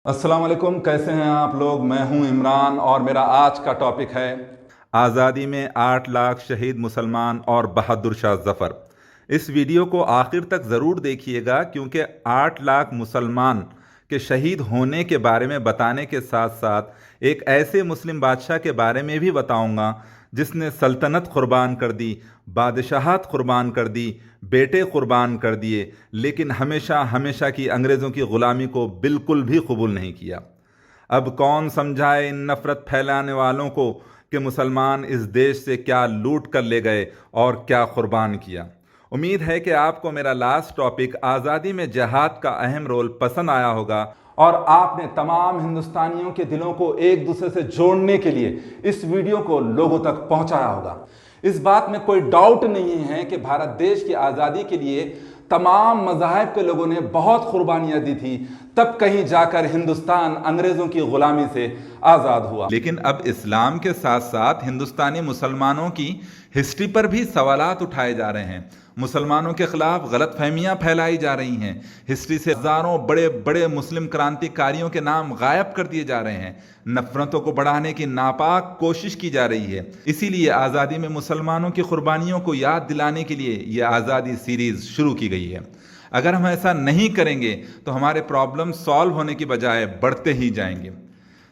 السلام علیکم، کیسے ہیں آپ لوگ؟ میں ہوں عمران اور میرا آج کا ٹاپک ہے آزادی میں 8 لاکھ شہید مسلمان اور بہادر شاہ ظفر۔ اس ویڈیو کو آخر تک ضرور دیکھیے گا، کیونکہ 8 لاکھ مسلمان کے شہید ہونے کے بارے میں بتانے کے ساتھ ساتھ ایک ایسے مسلم بادشاہ کے بارے میں بھی بتاؤں گا جس نے سلطنت قربان کر دی، بادشاہت قربان کر دی، بیٹے قربان کر دیے، لیکن ہمیشہ ہمیشہ کی انگریزوں کی غلامی کو بالکل بھی قبول نہیں کیا۔ اب کون سمجھائے ان نفرت پھیلانے والوں کو کہ مسلمان اس دیش سے کیا لوٹ کر لے گئے اور کیا قربان کیا۔ امید ہے کہ آپ کو میرا لاسٹ ٹاپک آزادی میں جہاد کا اہم رول پسند آیا ہوگا اور آپ نے تمام ہندوستانیوں کے دلوں کو ایک دوسرے سے جوڑنے کے لیے اس ویڈیو کو لوگوں تک پہنچایا ہوگا۔ اس بات میں کوئی ڈاؤٹ نہیں ہے کہ بھارت دیش کی آزادی کے لیے تمام مذاہب کے لوگوں نے بہت قربانیاں دی تھی، تب کہیں جا کر ہندوستان انگریزوں کی غلامی سے آزاد ہوا۔ لیکن اب اسلام کے ساتھ ساتھ ہندوستانی مسلمانوں کی ہسٹری پر بھی سوالات اٹھائے جا رہے ہیں۔ مسلمانوں کے خلاف غلط فہمیاں پھیلائی جا رہی ہیں۔ ہسٹری سے ہزاروں بڑے بڑے مسلم کرانتی کاریوں کے نام غائب کر دیے جا رہے ہیں۔ نفرتوں کو بڑھانے کی ناپاک کوشش کی جا رہی ہے۔ اسی لیے آزادی میں مسلمانوں کی قربانیوں کو یاد دلانے کے لیے یہ آزادی سیریز شروع کی گئی ہے۔ اگر ہم ایسا نہیں کریں گے تو ہمارے پرابلم سالو ہونے کی بجائے بڑھتے ہی جائیں گے۔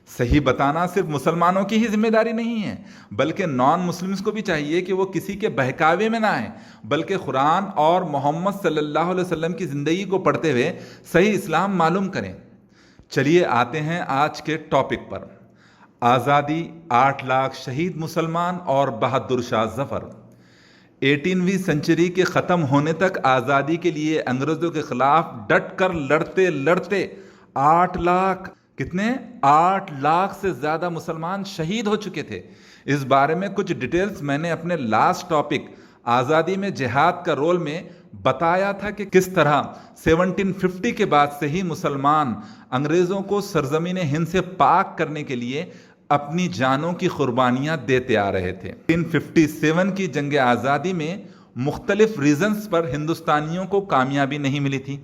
صحیح بتانا صرف مسلمانوں کی ہی ذمہ داری نہیں ہے، بلکہ نان مسلمز کو بھی چاہیے کہ وہ کسی کے بہکاوے میں نہ آئیں، بلکہ قرآن اور محمد صلی اللہ علیہ وسلم کی زندگی کو پڑھتے ہوئے صحیح اسلام معلوم کریں۔ چلیے آتے ہیں آج کے ٹاپک پر۔ آزادی، 8 لاکھ شہید مسلمان اور بہادر شاہ ظفر۔ 18ویں سنچری کے ختم ہونے تک آزادی کے لیے انگریزوں کے خلاف ڈٹ کر لڑتے لڑتے 8 لاکھ سے زیادہ مسلمان شہید ہو چکے تھے۔ اس بارے میں کچھ ڈیٹیلز میں نے اپنے لاسٹ ٹاپک آزادی میں جہاد کا رول میں بتایا تھا کہ کس طرح 1750 کے بعد سے ہی مسلمان انگریزوں کو سرزمین ہند سے پاک کرنے کے لیے اپنی جانوں کی قربانیاں دیتے آ رہے تھے۔ 1957 کی جنگ آزادی میں مختلف ریزنز پر ہندوستانیوں کو کامیابی نہیں ملی تھی۔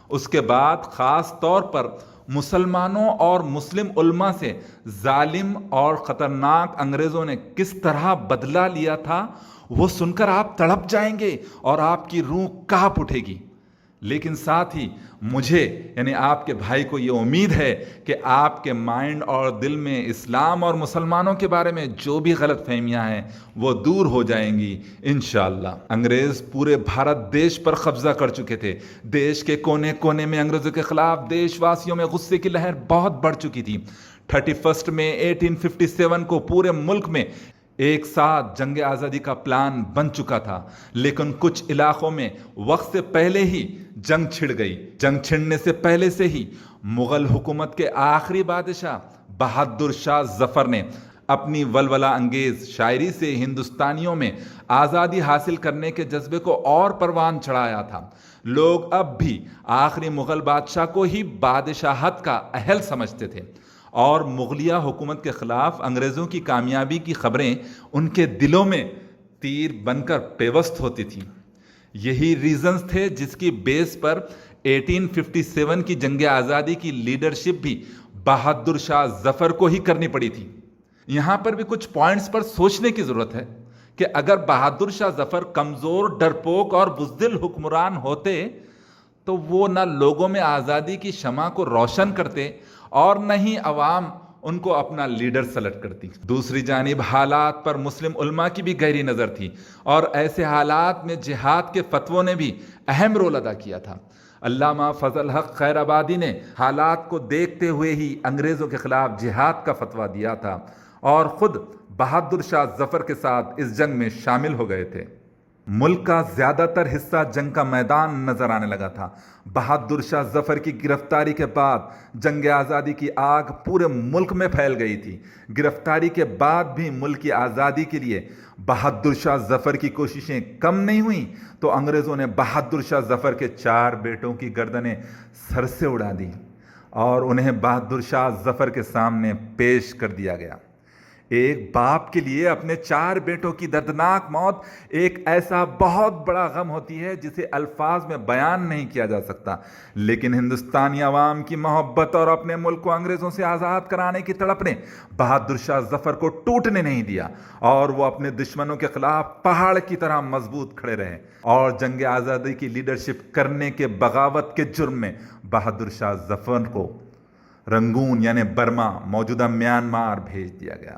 اس کے بعد خاص طور پر مسلمانوں اور مسلم علماء سے ظالم اور خطرناک انگریزوں نے کس طرح بدلہ لیا تھا، وہ سن کر آپ تڑپ جائیں گے اور آپ کی روح کانپ اٹھے گی۔ لیکن ساتھ ہی مجھے یعنی آپ کے بھائی کو یہ امید ہے کہ آپ کے مائنڈ اور دل میں اسلام اور مسلمانوں کے بارے میں جو بھی غلط فہمیاں ہیں وہ دور ہو جائیں گی انشاءاللہ۔ انگریز پورے بھارت دیش پر قبضہ کر چکے تھے۔ دیش کے کونے کونے میں انگریزوں کے خلاف دیش واسیوں میں غصے کی لہر بہت بڑھ چکی تھی۔ 31 مئی 1857 کو پورے ملک میں ایک ساتھ جنگ آزادی کا پلان بن چکا تھا، لیکن کچھ علاقوں میں وقت سے پہلے ہی جنگ چھڑ گئی۔ جنگ چھڑنے سے پہلے سے ہی مغل حکومت کے آخری بادشاہ بہادر شاہ ظفر نے اپنی ولولہ انگیز شاعری سے ہندوستانیوں میں آزادی حاصل کرنے کے جذبے کو اور پروان چڑھایا تھا۔ لوگ اب بھی آخری مغل بادشاہ کو ہی بادشاہت کا اہل سمجھتے تھے اور مغلیہ حکومت کے خلاف انگریزوں کی کامیابی کی خبریں ان کے دلوں میں تیر بن کر پیوست ہوتی تھیں۔ یہی ریزنز تھے جس کی بیس پر 1857 کی جنگ آزادی کی لیڈرشپ بھی بہادر شاہ ظفر کو ہی کرنی پڑی تھی۔ یہاں پر بھی کچھ پوائنٹس پر سوچنے کی ضرورت ہے کہ اگر بہادر شاہ ظفر کمزور، ڈرپوک اور بزدل حکمران ہوتے تو وہ نہ لوگوں میں آزادی کی شمع کو روشن کرتے اور نہ ہی عوام ان کو اپنا لیڈر سلیکٹ کرتی۔ دوسری جانب حالات پر مسلم علماء کی بھی گہری نظر تھی اور ایسے حالات میں جہاد کے فتووں نے بھی اہم رول ادا کیا تھا۔ علامہ فضل حق خیر آبادی نے حالات کو دیکھتے ہوئے ہی انگریزوں کے خلاف جہاد کا فتویٰ دیا تھا اور خود بہادر شاہ ظفر کے ساتھ اس جنگ میں شامل ہو گئے تھے۔ ملک کا زیادہ تر حصہ جنگ کا میدان نظر آنے لگا تھا۔ بہادر شاہ ظفر کی گرفتاری کے بعد جنگ آزادی کی آگ پورے ملک میں پھیل گئی تھی۔ گرفتاری کے بعد بھی ملک کی آزادی کے لیے بہادر شاہ ظفر کی کوششیں کم نہیں ہوئیں تو انگریزوں نے بہادر شاہ ظفر کے 4 بیٹوں کی گردنیں سر سے اڑا دیں اور انہیں بہادر شاہ ظفر کے سامنے پیش کر دیا گیا۔ ایک باپ کے لیے اپنے 4 بیٹوں کی دردناک موت ایک ایسا بہت بڑا غم ہوتی ہے جسے الفاظ میں بیان نہیں کیا جا سکتا، لیکن ہندوستانی عوام کی محبت اور اپنے ملک کو انگریزوں سے آزاد کرانے کی تڑپ نے بہادر شاہ ظفر کو ٹوٹنے نہیں دیا، اور وہ اپنے دشمنوں کے خلاف پہاڑ کی طرح مضبوط کھڑے رہے، اور جنگ آزادی کی لیڈرشپ کرنے کے بغاوت کے جرم میں بہادر شاہ ظفر کو رنگون یعنی برما موجودہ میانمار بھیج دیا گیا،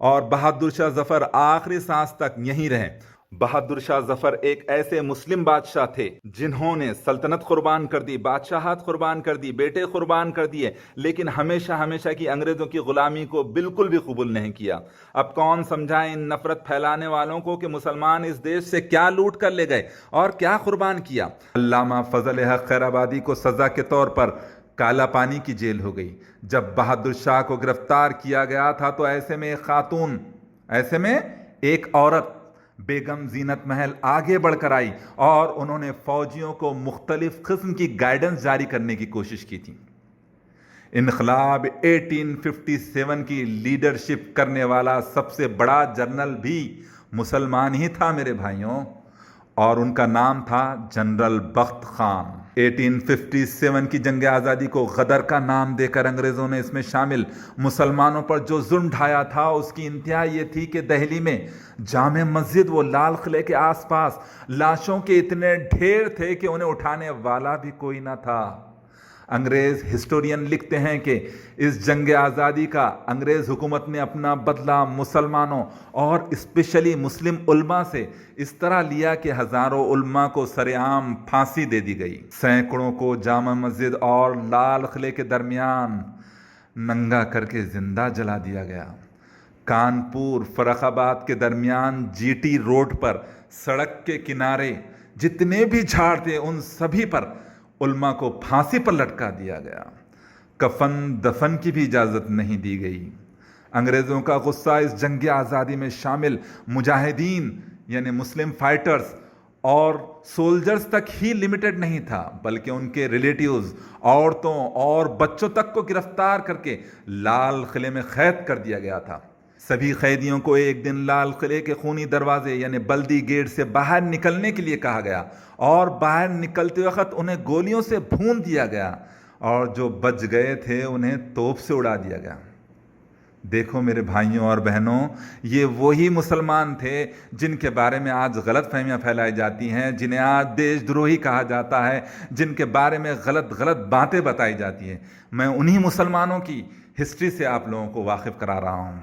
اور بہادر شاہ ظفر آخری سانس تک یہیں رہے۔ بہادر شاہ ظفر ایک ایسے مسلم بادشاہ تھے جنہوں نے سلطنت قربان کر دی، بادشاہت قربان کر دی، بیٹے قربان کر دیے، لیکن ہمیشہ کی انگریزوں کی غلامی کو بالکل بھی قبول نہیں کیا۔ اب کون سمجھائے ان نفرت پھیلانے والوں کو کہ مسلمان اس دیش سے کیا لوٹ کر لے گئے اور کیا قربان کیا۔ علامہ فضل حق خیر آبادی کو سزا کے طور پر کالا پانی کی جیل ہو گئی۔ جب بہادر شاہ کو گرفتار کیا گیا تھا تو ایسے میں ایک عورت بیگم زینت محل آگے بڑھ کر آئی اور انہوں نے فوجیوں کو مختلف قسم کی گائیڈنس جاری کرنے کی کوشش کی تھی۔ انقلاب 1857 کی لیڈرشپ کرنے والا سب سے بڑا جنرل بھی مسلمان ہی تھا میرے بھائیوں، اور ان کا نام تھا جنرل بخت خان۔ 1857 کی جنگ آزادی کو غدر کا نام دے کر انگریزوں نے اس میں شامل مسلمانوں پر جو ظلم ڈھایا تھا اس کی انتہا یہ تھی کہ دہلی میں جامع مسجد و لال قلعے کے آس پاس لاشوں کے اتنے ڈھیر تھے کہ انہیں اٹھانے والا بھی کوئی نہ تھا۔ انگریز ہسٹورین لکھتے ہیں کہ اس جنگ آزادی کا انگریز حکومت نے اپنا بدلہ مسلمانوں اور اسپیشلی مسلم علماء سے اس طرح لیا کہ ہزاروں علماء کو سرعام پھانسی دے دی گئی، سینکڑوں کو جامع مسجد اور لال قلعے کے درمیان ننگا کر کے زندہ جلا دیا گیا۔ کانپور فرخ آباد کے درمیان جی ٹی روڈ پر سڑک کے کنارے جتنے بھی جھاڑ تھے ان سبھی پر علماء کو پھانسی پر لٹکا دیا گیا۔ کفن دفن کی بھی اجازت نہیں دی گئی۔ انگریزوں کا غصہ اس جنگ آزادی میں شامل مجاہدین یعنی مسلم فائٹرز اور سولجرز تک ہی لمیٹڈ نہیں تھا، بلکہ ان کے ریلیٹیوز، عورتوں اور بچوں تک کو گرفتار کر کے لال قلعے میں قید کر دیا گیا تھا۔ سبھی قیدیوں کو ایک دن لال قلعے کے خونی دروازے یعنی بلدی گیٹ سے باہر نکلنے کے لیے کہا گیا، اور باہر نکلتے وقت انہیں گولیوں سے بھون دیا گیا، اور جو بچ گئے تھے انہیں توپ سے اڑا دیا گیا۔ دیکھو میرے بھائیوں اور بہنوں، یہ وہی مسلمان تھے جن کے بارے میں آج غلط فہمیاں پھیلائی جاتی ہیں، جنہیں آج دیش دروہی کہا جاتا ہے، جن کے بارے میں غلط باتیں بتائی جاتی ہیں۔ میں انہی مسلمانوں کی ہسٹری سے آپ لوگوں کو واقف کرا رہا ہوں۔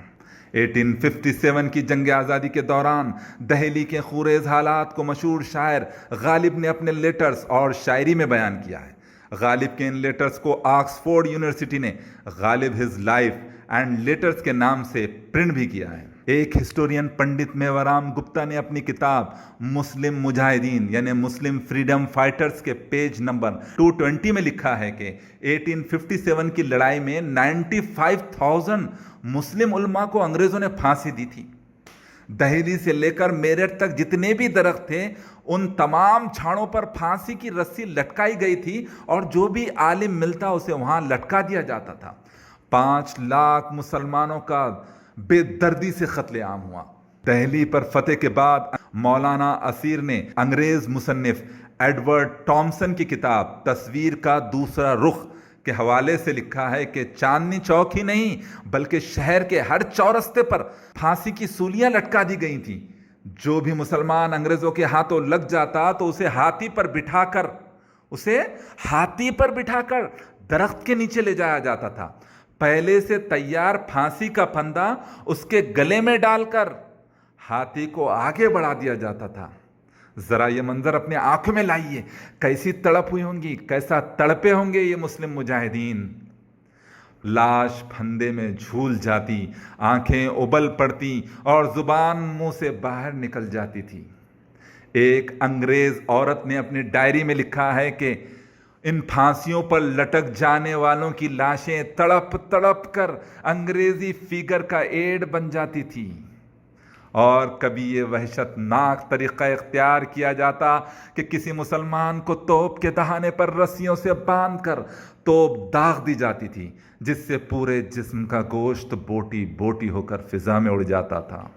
1857 کی جنگ آزادی کے دوران دہلی کے خوریز حالات کو مشہور شاعر غالب نے اپنے لیٹرز اور شاعری میں بیان کیا ہے۔ غالب کے ان لیٹرز کو آکسفورڈ یونیورسٹی نے غالب ہز لائف اینڈ لیٹرز کے نام سے پرنٹ بھی کیا ہے۔ ایک ہسٹورین پنڈت میورام گپتا نے اپنی کتاب مسلم مجاہدین یعنی مسلم فریڈم فائٹرز کے پیج نمبر 220 میں لکھا ہے کہ 1857 کی لڑائی میں 95,000 مسلم علماء کو انگریزوں نے پھانسی دی تھی۔ دہلی سے لے کر میرٹھ تک جتنے بھی درخت تھے ان تمام جھاڑوں پر پھانسی کی رسی لٹکائی گئی تھی، اور جو بھی عالم ملتا اسے وہاں لٹکا دیا جاتا تھا۔ 5 لاکھ مسلمانوں کا بے دردی سے قتل عام ہوا۔ دہلی پر فتح کے بعد مولانا اسیر نے انگریز مصنف ایڈورڈ ٹامسن کی کتاب تصویر کا دوسرا رخ کے حوالے سے لکھا ہے کہ چاندنی چوک ہی نہیں بلکہ شہر کے ہر چورستے پر پھانسی کی سولیاں لٹکا دی گئی تھیں۔ جو بھی مسلمان انگریزوں کے ہاتھوں لگ جاتا تو اسے ہاتھی پر بٹھا کر درخت کے نیچے لے جایا جاتا تھا۔ پہلے سے تیار پھانسی کا پھندا اس کے گلے میں ڈال کر ہاتھی کو آگے بڑھا دیا جاتا تھا۔ ذرا یہ منظر اپنے آنکھوں میں لائیے، کیسی تڑپ ہوئی ہوں گی، کیسا تڑپے ہوں گے یہ مسلم مجاہدین۔ لاش پھندے میں جھول جاتی، آنکھیں ابل پڑتی اور زبان منہ سے باہر نکل جاتی تھی۔ ایک انگریز عورت نے اپنی ڈائری میں لکھا ہے کہ ان پھانسیوں پر لٹک جانے والوں کی لاشیں تڑپ تڑپ کر انگریزی فیگر کا ایڈ بن جاتی تھی، اور کبھی یہ وحشتناک طریقہ اختیار کیا جاتا کہ کسی مسلمان کو توپ کے دہانے پر رسیوں سے باندھ کر توپ داغ دی جاتی تھی، جس سے پورے جسم کا گوشت بوٹی بوٹی ہو کر فضا میں اڑ جاتا تھا۔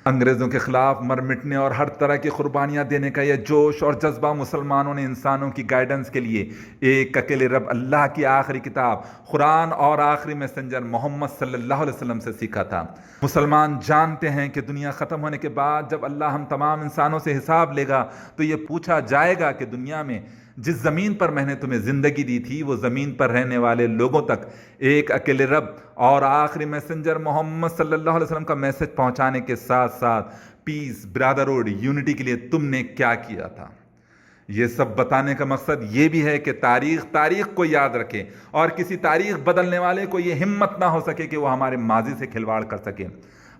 انگریزوں کے خلاف مر مٹنے اور ہر طرح کی قربانیاں دینے کا یہ جوش اور جذبہ مسلمانوں نے انسانوں کی گائیڈنس کے لیے ایک اکیلے رب اللہ کی آخری کتاب قرآن اور آخری میسنجر محمد صلی اللہ علیہ وسلم سے سیکھا تھا۔ مسلمان جانتے ہیں کہ دنیا ختم ہونے کے بعد جب اللہ ہم تمام انسانوں سے حساب لے گا تو یہ پوچھا جائے گا کہ دنیا میں جس زمین پر میں نے تمہیں زندگی دی تھی وہ زمین پر رہنے والے لوگوں تک ایک اکیلے رب اور آخری میسنجر محمد صلی اللہ علیہ وسلم کا میسج پہنچانے کے ساتھ ساتھ پیس، برادرہوڈ، یونٹی کے لیے تم نے کیا کیا تھا۔ یہ سب بتانے کا مقصد یہ بھی ہے کہ تاریخ کو یاد رکھے اور کسی تاریخ بدلنے والے کو یہ ہمت نہ ہو سکے کہ وہ ہمارے ماضی سے کھلواڑ کر سکے۔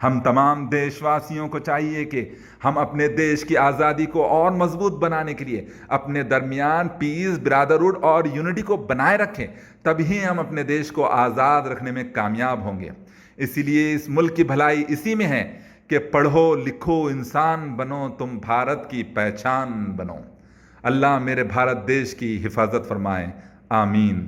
ہم تمام دیش واسیوں کو چاہیے کہ ہم اپنے دیش کی آزادی کو اور مضبوط بنانے کے لیے اپنے درمیان پیس، برادرہوڈ اور یونٹی کو بنائے رکھیں، تبھی ہم اپنے دیش کو آزاد رکھنے میں کامیاب ہوں گے۔ اسی لیے اس ملک کی بھلائی اسی میں ہے کہ پڑھو لکھو انسان بنو، تم بھارت کی پہچان بنو۔ اللہ میرے بھارت دیش کی حفاظت فرمائے، آمین۔